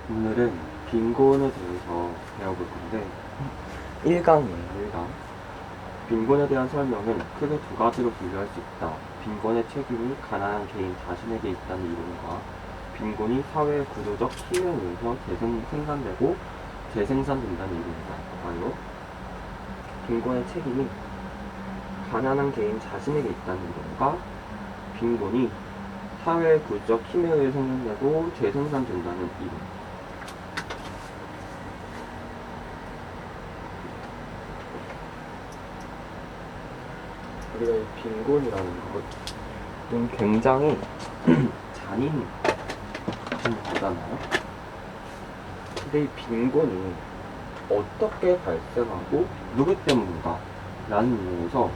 오늘은 빈곤에 대해서 배워볼 건데 1강이에요. 1강. 빈곤에 대한 설명은 크게 두 가지로 분류할 수 있다. 빈곤의 책임이 가난한 개인 자신에게 있다는 이론과 빈곤이 사회의 구조적 힘에 의해서 생산되고 재생산된다는 이론이다. 바로 빈곤의 책임이 가난한 개인 자신에게 있다는 이론과 빈곤이 사회의 구조적 힘에 의해 생산되고 재생산된다는 이론. 우리가 이 빈곤이라는 것은 굉장히 잔인한 거잖아요. 근데 이 빈곤이 어떻게 발생하고 누구 때문인가 라는 이유에서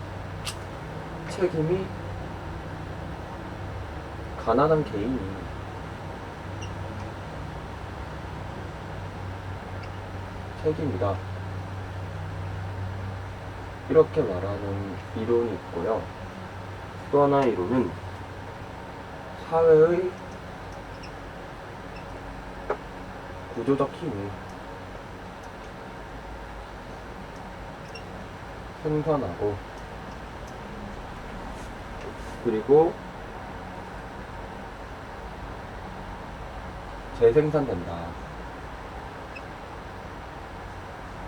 책임이 가난한 개인이 책임이다, 이렇게 말하는 이론이 있고요. 또 하나의 이론은 사회의 구조적 힘이 생산하고 그리고 재생산된다.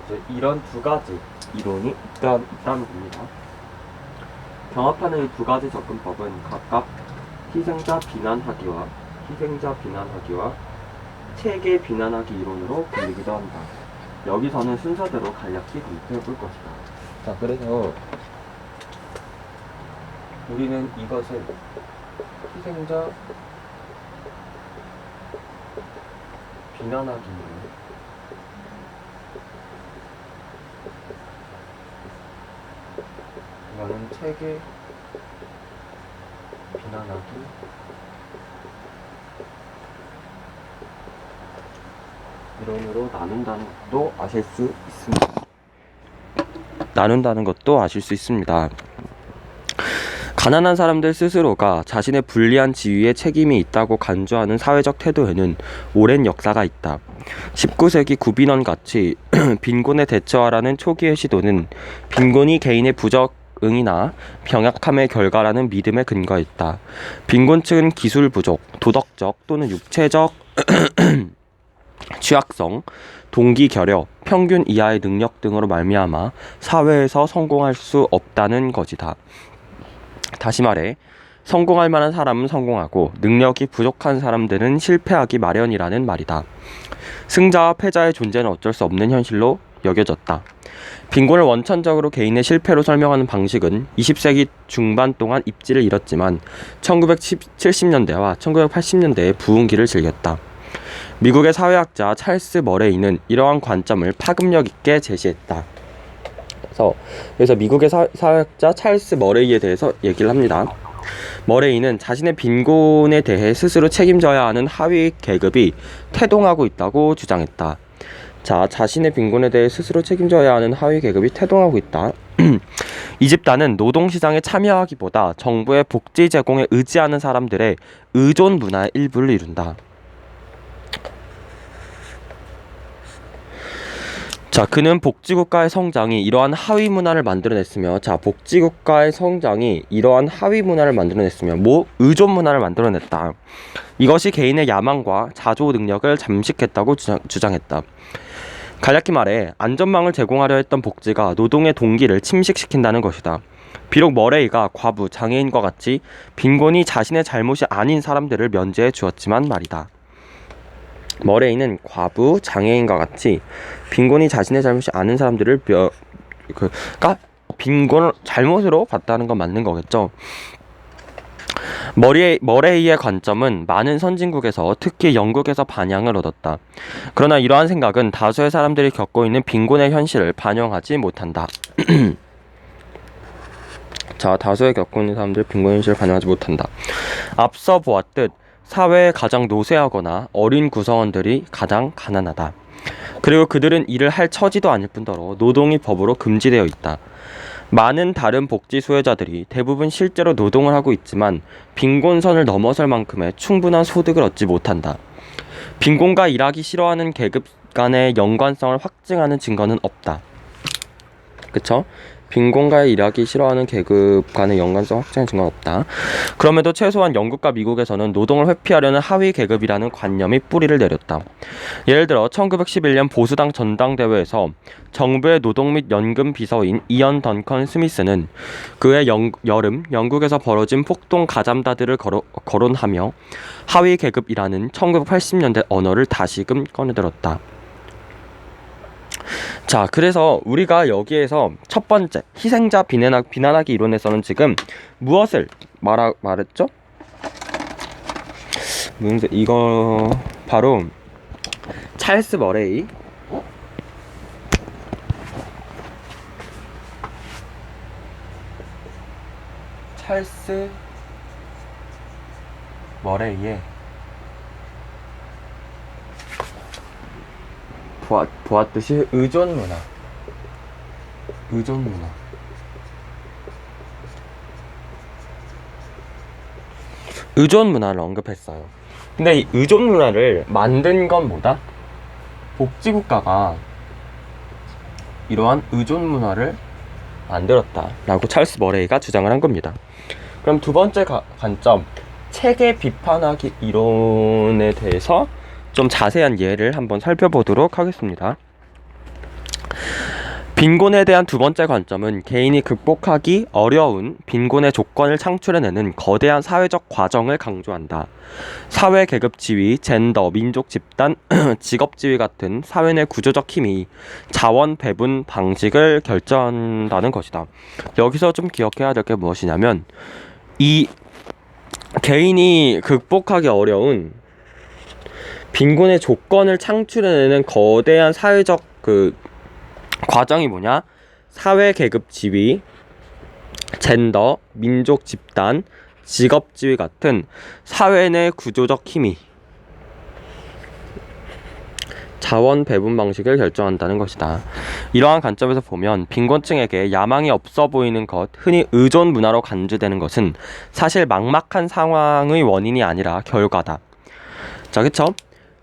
이제 이런 두 가지 이론이 있다는 겁니다. 경합하는 이 두 가지 접근법은 각각 희생자 비난하기와 체계 비난하기 이론으로 불리기도 한다. 여기서는 순서대로 간략히 검토해 볼 것이다. 자, 그래서 우리는 이것을 희생자 비난하기 이론, 이거는 체계 비난하기 이론으로 나눈다는 것도 아실 수 있습니다. 가난한 사람들 스스로가 자신의 불리한 지위에 책임이 있다고 간주하는 사회적 태도에는 오랜 역사가 있다. 19세기 구빈원 같이 빈곤에 대처하라는 초기의 시도는 빈곤이 개인의 부적응이나 병약함의 결과라는 믿음에 근거했다. 빈곤층은 기술 부족, 도덕적 또는 육체적 취약성, 동기 결여, 평균 이하의 능력 등으로 말미암아 사회에서 성공할 수 없다는 것이다. 다시 말해, 성공할 만한 사람은 성공하고 능력이 부족한 사람들은 실패하기 마련이라는 말이다. 승자와 패자의 존재는 어쩔 수 없는 현실로 여겨졌다. 빈곤을 원천적으로 개인의 실패로 설명하는 방식은 20세기 중반 동안 입지를 잃었지만 1970년대와 1980년대에 부흥기를 즐겼다. 미국의 사회학자 찰스 머레이는 이러한 관점을 파급력 있게 제시했다. 그래서 미국의 사회학자 찰스 머레이에 대해서 얘기를 합니다. 머레이는 자신의 빈곤에 대해 스스로 책임져야 하는 하위 계급이 태동하고 있다고 주장했다. 자, 자신의 빈곤에 대해 스스로 책임져야 하는 하위 계급이 태동하고 있다. 이 집단은 노동시장에 참여하기보다 정부의 복지 제공에 의지하는 사람들의 의존 문화의 일부를 이룬다. 자, 그는 복지국가의 성장이 이러한 하위 문화를 만들어냈으며, 의존 문화를 만들어냈다. 이것이 개인의 야망과 자조 능력을 잠식했다고 주장했다. 간략히 말해, 안전망을 제공하려 했던 복지가 노동의 동기를 침식시킨다는 것이다. 비록 머레이가 과부, 장애인과 같이 빈곤이 자신의 잘못이 아닌 사람들을 면제해 주었지만 말이다. 머레이는 과부, 장애인과 같이 빈곤이 자신의 잘못이 아닌 사람들을 빈곤을 잘못으로 봤다는 건 맞는 거겠죠. 머레이의 관점은 많은 선진국에서, 특히 영국에서 반향을 얻었다. 그러나 이러한 생각은 다수의 사람들이 겪고 있는 빈곤의 현실을 반영하지 못한다. 자, 다수의 겪고 있는 사람들 빈곤의 현실을 반영하지 못한다. 앞서 보았듯 사회에 가장 노쇠하거나 어린 구성원들이 가장 가난하다. 그리고 그들은 일을 할 처지도 아닐 뿐더러 노동이 법으로 금지되어 있다. 많은 다른 복지 수혜자들이 대부분 실제로 노동을 하고 있지만 빈곤선을 넘어설 만큼의 충분한 소득을 얻지 못한다. 빈곤과 일하기 싫어하는 계급 간의 연관성을 확증하는 증거는 없다. 그쵸? 빈곤과 일하기 싫어하는 계급 간의 연관성 확증의 증거는 없다. 그럼에도 최소한 영국과 미국에서는 노동을 회피하려는 하위 계급이라는 관념이 뿌리를 내렸다. 예를 들어 1911년 보수당 전당대회에서 정부의 노동 및 연금 비서인 이언 던컨 스미스는 그해 여름 영국에서 벌어진 폭동 가담다들을 거론하며 하위 계급이라는 1980년대 언어를 다시금 꺼내들었다. 자, 그래서 우리가 여기에서 첫 번째 희생자 비난하기 이론에서는 지금 무엇을 말했죠? 이거 바로 찰스 머레이 머레이의 보았듯이 의존 문화를 언급했어요. 근데 이 의존 문화를 만든 건 뭐다? 복지국가가 이러한 의존 문화를 만들었다라고 찰스 머레이가 주장을 한 겁니다. 그럼 두 번째 관점, 체계 비판하기 이론에 대해서 좀 자세한 예를 한번 살펴보도록 하겠습니다. 빈곤에 대한 두 번째 관점은 개인이 극복하기 어려운 빈곤의 조건을 창출해내는 거대한 사회적 과정을 강조한다. 사회 계급 지위, 젠더, 민족 집단, 직업 지위 같은 사회 내 구조적 힘이 자원 배분 방식을 결정한다는 것이다. 여기서 좀 기억해야 될 게 무엇이냐면 이 개인이 극복하기 어려운 빈곤의 조건을 창출해내는 거대한 사회적 과정이 뭐냐? 사회 계급 지위, 젠더, 민족 집단, 직업 지위 같은 사회 내 구조적 힘이 자원 배분 방식을 결정한다는 것이다. 이러한 관점에서 보면 빈곤층에게 야망이 없어 보이는 것, 흔히 의존 문화로 간주되는 것은 사실 막막한 상황의 원인이 아니라 결과다. 자, 그쵸?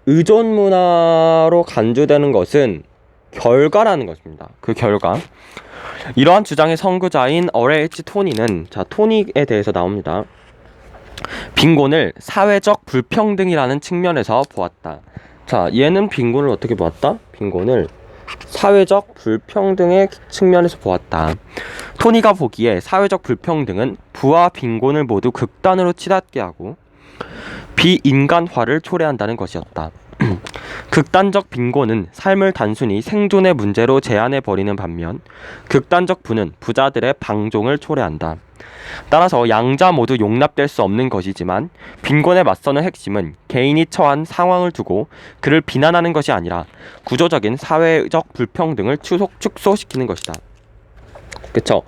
의존 문화로 간주되는 것은 결과라는 것입니다. 그 결과. 이러한 주장의 선구자인 R.H. 토니는, 자, 토니에 대해서 나옵니다. 빈곤을 사회적 불평등이라는 측면에서 보았다. 자, 얘는 빈곤을 어떻게 보았다? 빈곤을 사회적 불평등의 측면에서 보았다. 토니가 보기에 사회적 불평등은 부와 빈곤을 모두 극단으로 치닫게 하고 비인간화를 초래한다는 것이었다. 극단적 빈곤은 삶을 단순히 생존의 문제로 제한해버리는 반면 극단적 부는 부자들의 방종을 초래한다. 따라서 양자 모두 용납될 수 없는 것이지만 빈곤에 맞서는 핵심은 개인이 처한 상황을 두고 그를 비난하는 것이 아니라 구조적인 사회적 불평등을 축소시키는 것이다. 그쵸?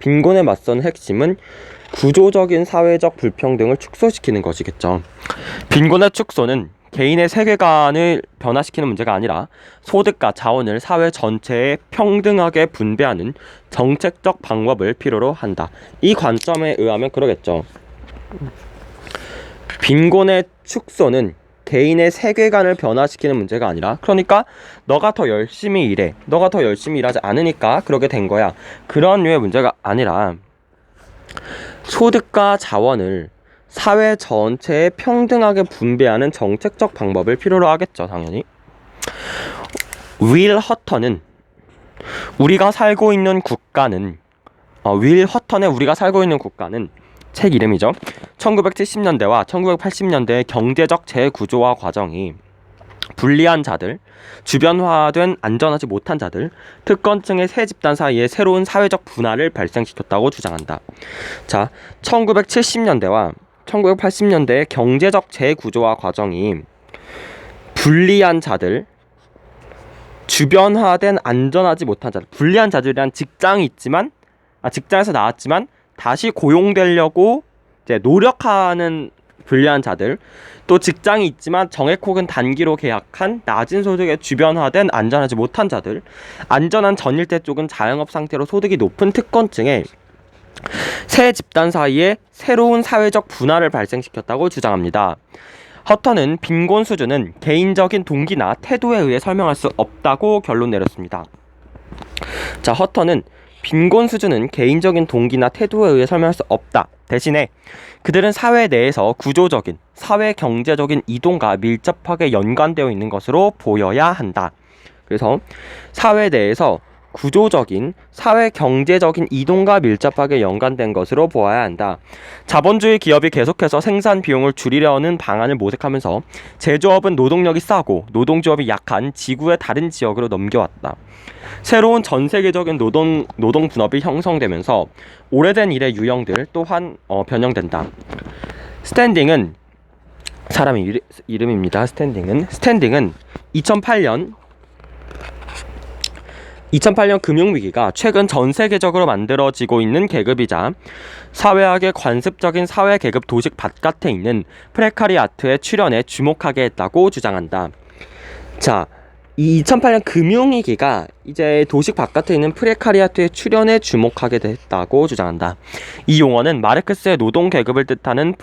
빈곤에 맞서는 핵심은 구조적인 사회적 불평등을 축소시키는 것이겠죠. 빈곤의 축소는 개인의 세계관을 변화시키는 문제가 아니라 소득과 자원을 사회 전체에 평등하게 분배하는 정책적 방법을 필요로 한다. 이 관점에 의하면 그러겠죠. 빈곤의 축소는 개인의 세계관을 변화시키는 문제가 아니라, 그러니까 너가 더 열심히 일해, 너가 더 열심히 일하지 않으니까 그러게 된 거야, 그런 류의 문제가 아니라 소득과 자원을 사회 전체에 평등하게 분배하는 정책적 방법을 필요로 하겠죠, 당연히. 윌 허턴은 우리가 살고 있는 국가는 윌 허턴의 우리가 살고 있는 국가는 책 이름이죠. 1970년대와 1980년대의 경제적 재구조화 과정이 불리한 자들, 주변화된 안전하지 못한 자들, 특권층의 세 집단 사이에 새로운 사회적 분화를 발생시켰다고 주장한다. 자, 1970년대와 1980년대의 경제적 재구조화 과정이 불리한 자들, 주변화된 안전하지 못한 자들, 불리한 자들이란 직장이 있지만 직장에서 나왔지만 다시 고용되려고 이제 노력하는 불리한 자들, 또 직장이 있지만 정액 혹은 단기로 계약한 낮은 소득에 주변화된 안전하지 못한 자들, 안전한 전일대 쪽은 자영업 상태로 소득이 높은 특권층의 세 집단 사이에 새로운 사회적 분화를 발생시켰다고 주장합니다. 허턴은 빈곤 수준은 개인적인 동기나 태도에 의해 설명할 수 없다고 결론 내렸습니다. 자, 허턴은 빈곤 수준은 개인적인 동기나 태도에 의해 설명할 수 없다. 대신에 그들은 사회 내에서 구조적인 사회 경제적인 이동과 밀접하게 연관되어 있는 것으로 보여야 한다. 그래서 사회 내에서 구조적인 사회 경제적인 이동과 밀접하게 연관된 것으로 보아야 한다. 자본주의 기업이 계속해서 생산 비용을 줄이려는 방안을 모색하면서 제조업은 노동력이 싸고 노동조합이 약한 지구의 다른 지역으로 넘겨왔다. 새로운 전 세계적인 노동 분업이 형성되면서 오래된 일의 유형들 또한 변형된다. 스탠딩은 사람 이름입니다. 스탠딩은 2008년 금융위기가 최근 전 세계적으로 만들어지고 있는 계급이자 사회학의 관습적인 사회계급 도식 바깥에 있는 프레카리아트의 출현에 주목하게 했다고 주장한다. 자, 이 2008년 금융위기가 이제 도식 바깥에 있는 프레카리아트의 출현에 주목하게 됐다고 주장한다. 이 용어는 마르크스의 노동계급을 뜻하는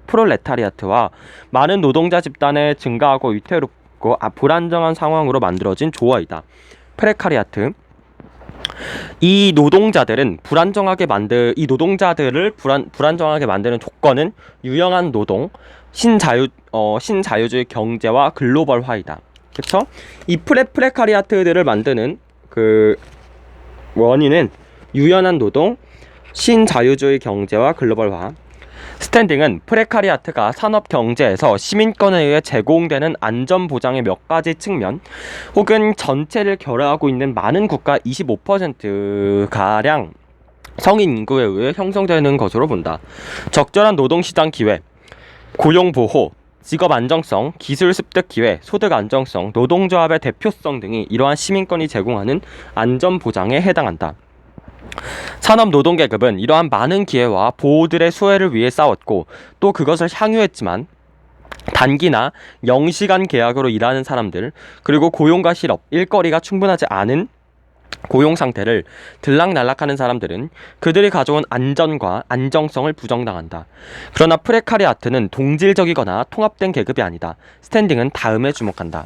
프롤레타리아트와 많은 노동자 집단의 증가하고 위태롭고 불안정한 상황으로 만들어진 조어이다. 프레카리아트. 이 노동자들을 불안정하게 만드는 조건은 유연한 노동, 신자유주의 경제와 글로벌화이다. 그쵸? 이 프레카리아트들을 만드는 그 원인은 유연한 노동, 신자유주의 경제와 글로벌화. 스탠딩은 프레카리아트가 산업 경제에서 시민권에 의해 제공되는 안전보장의 몇 가지 측면 혹은 전체를 결여하고 있는 많은 국가 25%가량 성인 인구에 의해 형성되는 것으로 본다. 적절한 노동시장 기회, 고용보호, 직업 안정성, 기술 습득 기회, 소득 안정성, 노동조합의 대표성 등이 이러한 시민권이 제공하는 안전보장에 해당한다. 산업 노동계급은 이러한 많은 기회와 보호들의 수혜를 위해 싸웠고 또 그것을 향유했지만 단기나 영시간 계약으로 일하는 사람들 그리고 고용과 실업, 일거리가 충분하지 않은 고용 상태를 들락날락하는 사람들은 그들이 가져온 안전과 안정성을 부정당한다. 그러나 프레카리아트는 동질적이거나 통합된 계급이 아니다. 스탠딩은 다음에 주목한다.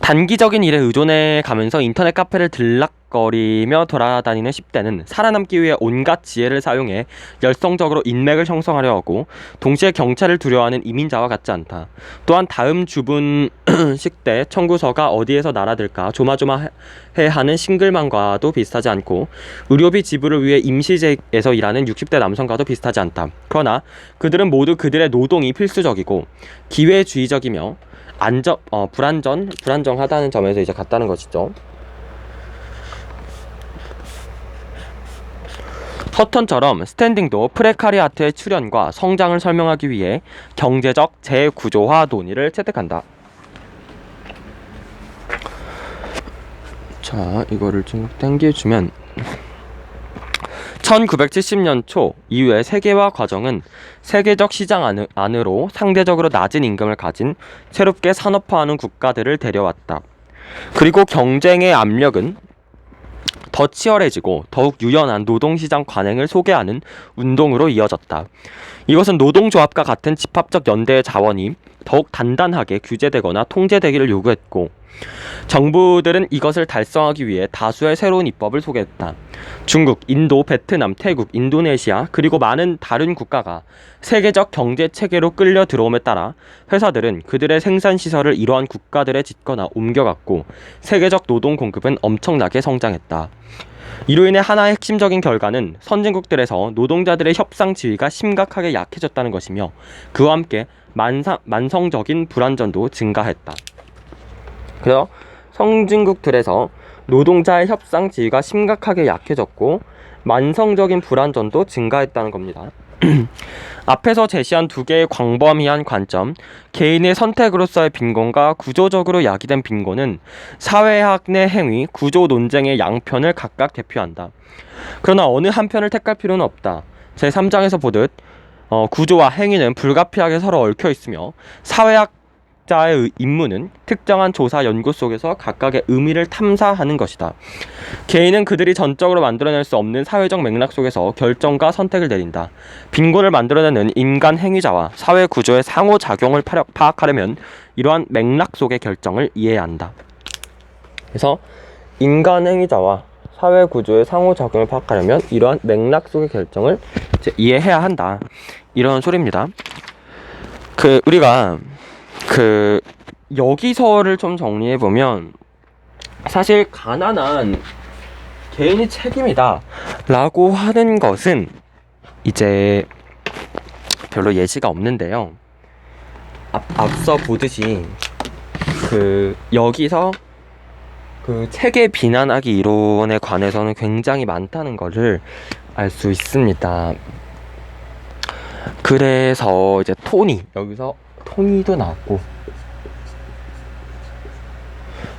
단기적인 일에 의존해 가면서 인터넷 카페를 들락거리며 돌아다니는 10대는 살아남기 위해 온갖 지혜를 사용해 열성적으로 인맥을 형성하려 하고 동시에 경찰을 두려워하는 이민자와 같지 않다. 또한 다음 주분식 때 청구서가 어디에서 날아들까 조마조마해하는 싱글맘과도 비슷하지 않고 의료비 지불을 위해 임시직에서 일하는 60대 남성과도 비슷하지 않다. 그러나 그들은 모두 그들의 노동이 필수적이고 기회주의적이며 불안정하다는 점에서 이제 같다는 것이죠. 허턴처럼 스탠딩도 프레카리아트의 출현과 성장을 설명하기 위해 경제적 재구조화 논의를 채택한다. 자, 이거를 좀 당겨주면 1970년 초 이후의 세계화 과정은 세계적 시장 안으로 상대적으로 낮은 임금을 가진 새롭게 산업화하는 국가들을 데려왔다. 그리고 경쟁의 압력은 더 치열해지고 더욱 유연한 노동시장 관행을 소개하는 운동으로 이어졌다. 이것은 노동조합과 같은 집합적 연대의 자원이 더욱 단단하게 규제되거나 통제되기를 요구했고 정부들은 이것을 달성하기 위해 다수의 새로운 입법을 소개했다. 중국, 인도, 베트남, 태국, 인도네시아 그리고 많은 다른 국가가 세계적 경제 체계로 끌려 들어옴에 따라 회사들은 그들의 생산 시설을 이러한 국가들에 짓거나 옮겨갔고 세계적 노동 공급은 엄청나게 성장했다. 이로 인해 하나의 핵심적인 결과는 선진국들에서 노동자들의 협상 지위가 심각하게 약해졌다는 것이며 그와 함께 만성적인 불안전도 증가했다. 그래서 선진국들에서 노동자의 협상 지위가 심각하게 약해졌고 만성적인 불안전도 증가했다는 겁니다. 앞에서 제시한 두 개의 광범위한 관점, 개인의 선택으로서의 빈곤과 구조적으로 야기된 빈곤은 사회학 내 행위, 구조 논쟁의 양편을 각각 대표한다. 그러나 어느 한편을 택할 필요는 없다. 제3장에서 보듯 구조와 행위는 불가피하게 서로 얽혀 있으며 사회학 각자의 임무는 특정한 조사 연구 속에서 각각의 의미를 탐사하는 것이다. 개인은 그들이 전적으로 만들어낼 수 없는 사회적 맥락 속에서 결정과 선택을 내린다. 빈곤을 만들어내는 인간 행위자와 사회 구조의 상호작용을 파악하려면 이러한 맥락 속의 결정을 이해해야 한다. 그래서 인간 행위자와 사회 구조의 상호작용을 파악하려면 이러한 맥락 속의 결정을 이제 이해해야 한다. 이런 소리입니다. 우리가 여기서를 좀 정리해 보면 사실 가난한 개인이 책임이다 라고 하는 것은 이제 별로 예시가 없는데요. 앞서 보듯이 여기서 체계 비난하기 이론에 관해서는 굉장히 많다는 것을 알 수 있습니다. 그래서 이제 여기서 토니도 나왔고,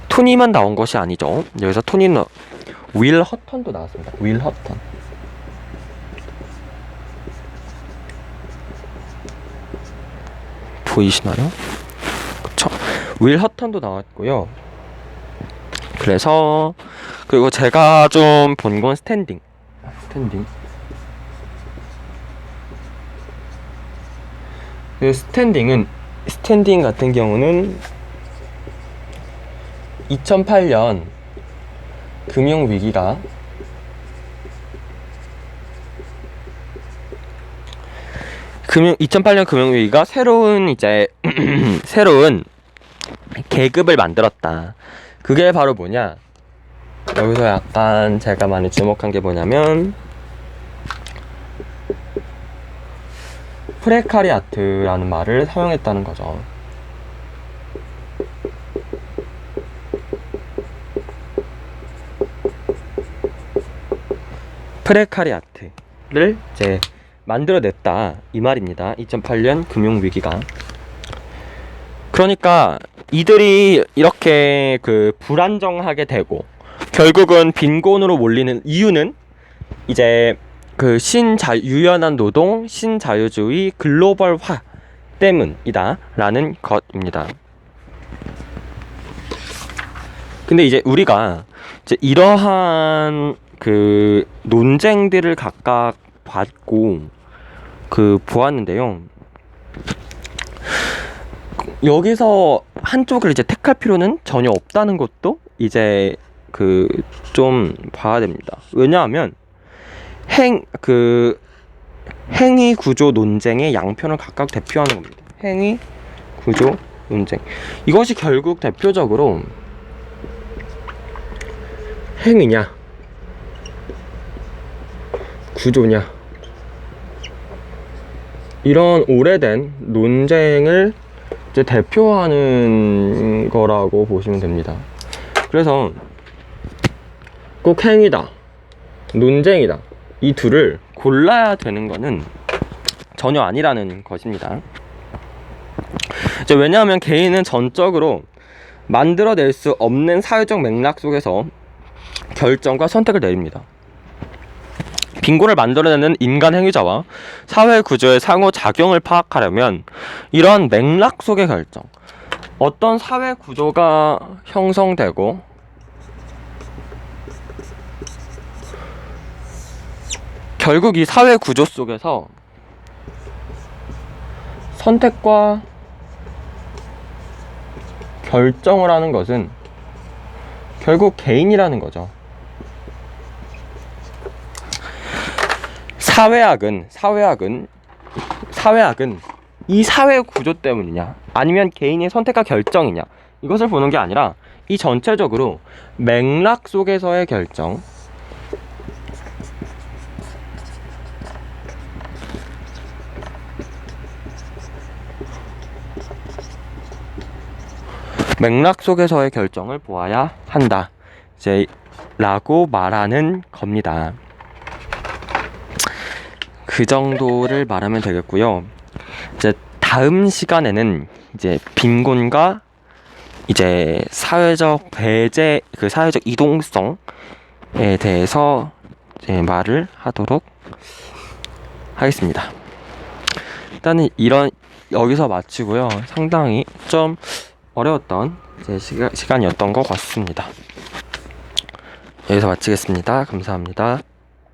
토니만 나온 것이 아니죠. 여기서 토니는 윌 허턴도 나왔습니다. 윌 허턴. 보이시나요? 그쵸? 윌 허턴도 나왔고요. 그리고 제가 좀 본 건 스탠딩. 스탠딩 같은 경우는 2008년 금융위기가 새로운 새로운 계급을 만들었다. 그게 바로 뭐냐? 여기서 약간 제가 많이 주목한 게 뭐냐면 프레카리아트라는 말을 사용했다는 거죠. 프레카리아트를 이제 만들어냈다 이 말입니다. 2008년 금융위기가. 그러니까 이들이 이렇게 불안정하게 되고 결국은 빈곤으로 몰리는 이유는 이제 유연한 노동, 신자유주의, 글로벌화 때문이다 라는 것입니다. 근데 이제 우리가 이러한 논쟁들을 각각 봤고 보았는데요. 여기서 한쪽을 이제 택할 필요는 전혀 없다는 것도 이제 좀 봐야 됩니다. 왜냐하면 행위 구조 논쟁의 양편을 각각 대표하는 겁니다. 행위 구조 논쟁. 이것이 결국 대표적으로 행위냐 구조냐 이런 오래된 논쟁을 이제 대표하는 거라고 보시면 됩니다. 그래서 꼭 행위다, 논쟁이다 이 둘을 골라야 되는 거는 전혀 아니라는 것입니다. 왜냐하면 개인은 전적으로 만들어낼 수 없는 사회적 맥락 속에서 결정과 선택을 내립니다. 빈곤을 만들어내는 인간 행위자와 사회 구조의 상호작용을 파악하려면 이러한 맥락 속의 결정, 어떤 사회 구조가 형성되고 결국 이 사회 구조 속에서 선택과 결정을 하는 것은 결국 개인이라는 거죠. 사회학은 이 사회 구조 때문이냐 아니면 개인의 선택과 결정이냐 이것을 보는 게 아니라 이 전체적으로 맥락 속에서의 결정, 맥락 속에서의 결정을 보아야 한다 라고 말하는 겁니다. 그 정도를 말하면 되겠고요. 이제 다음 시간에는 이제 빈곤과 이제 사회적 배제, 사회적 이동성에 대해서 이제 말을 하도록 하겠습니다. 일단은 여기서 마치고요. 상당히 좀 어려웠던 제 시간이었던 것 같습니다. 여기서 마치겠습니다. 감사합니다.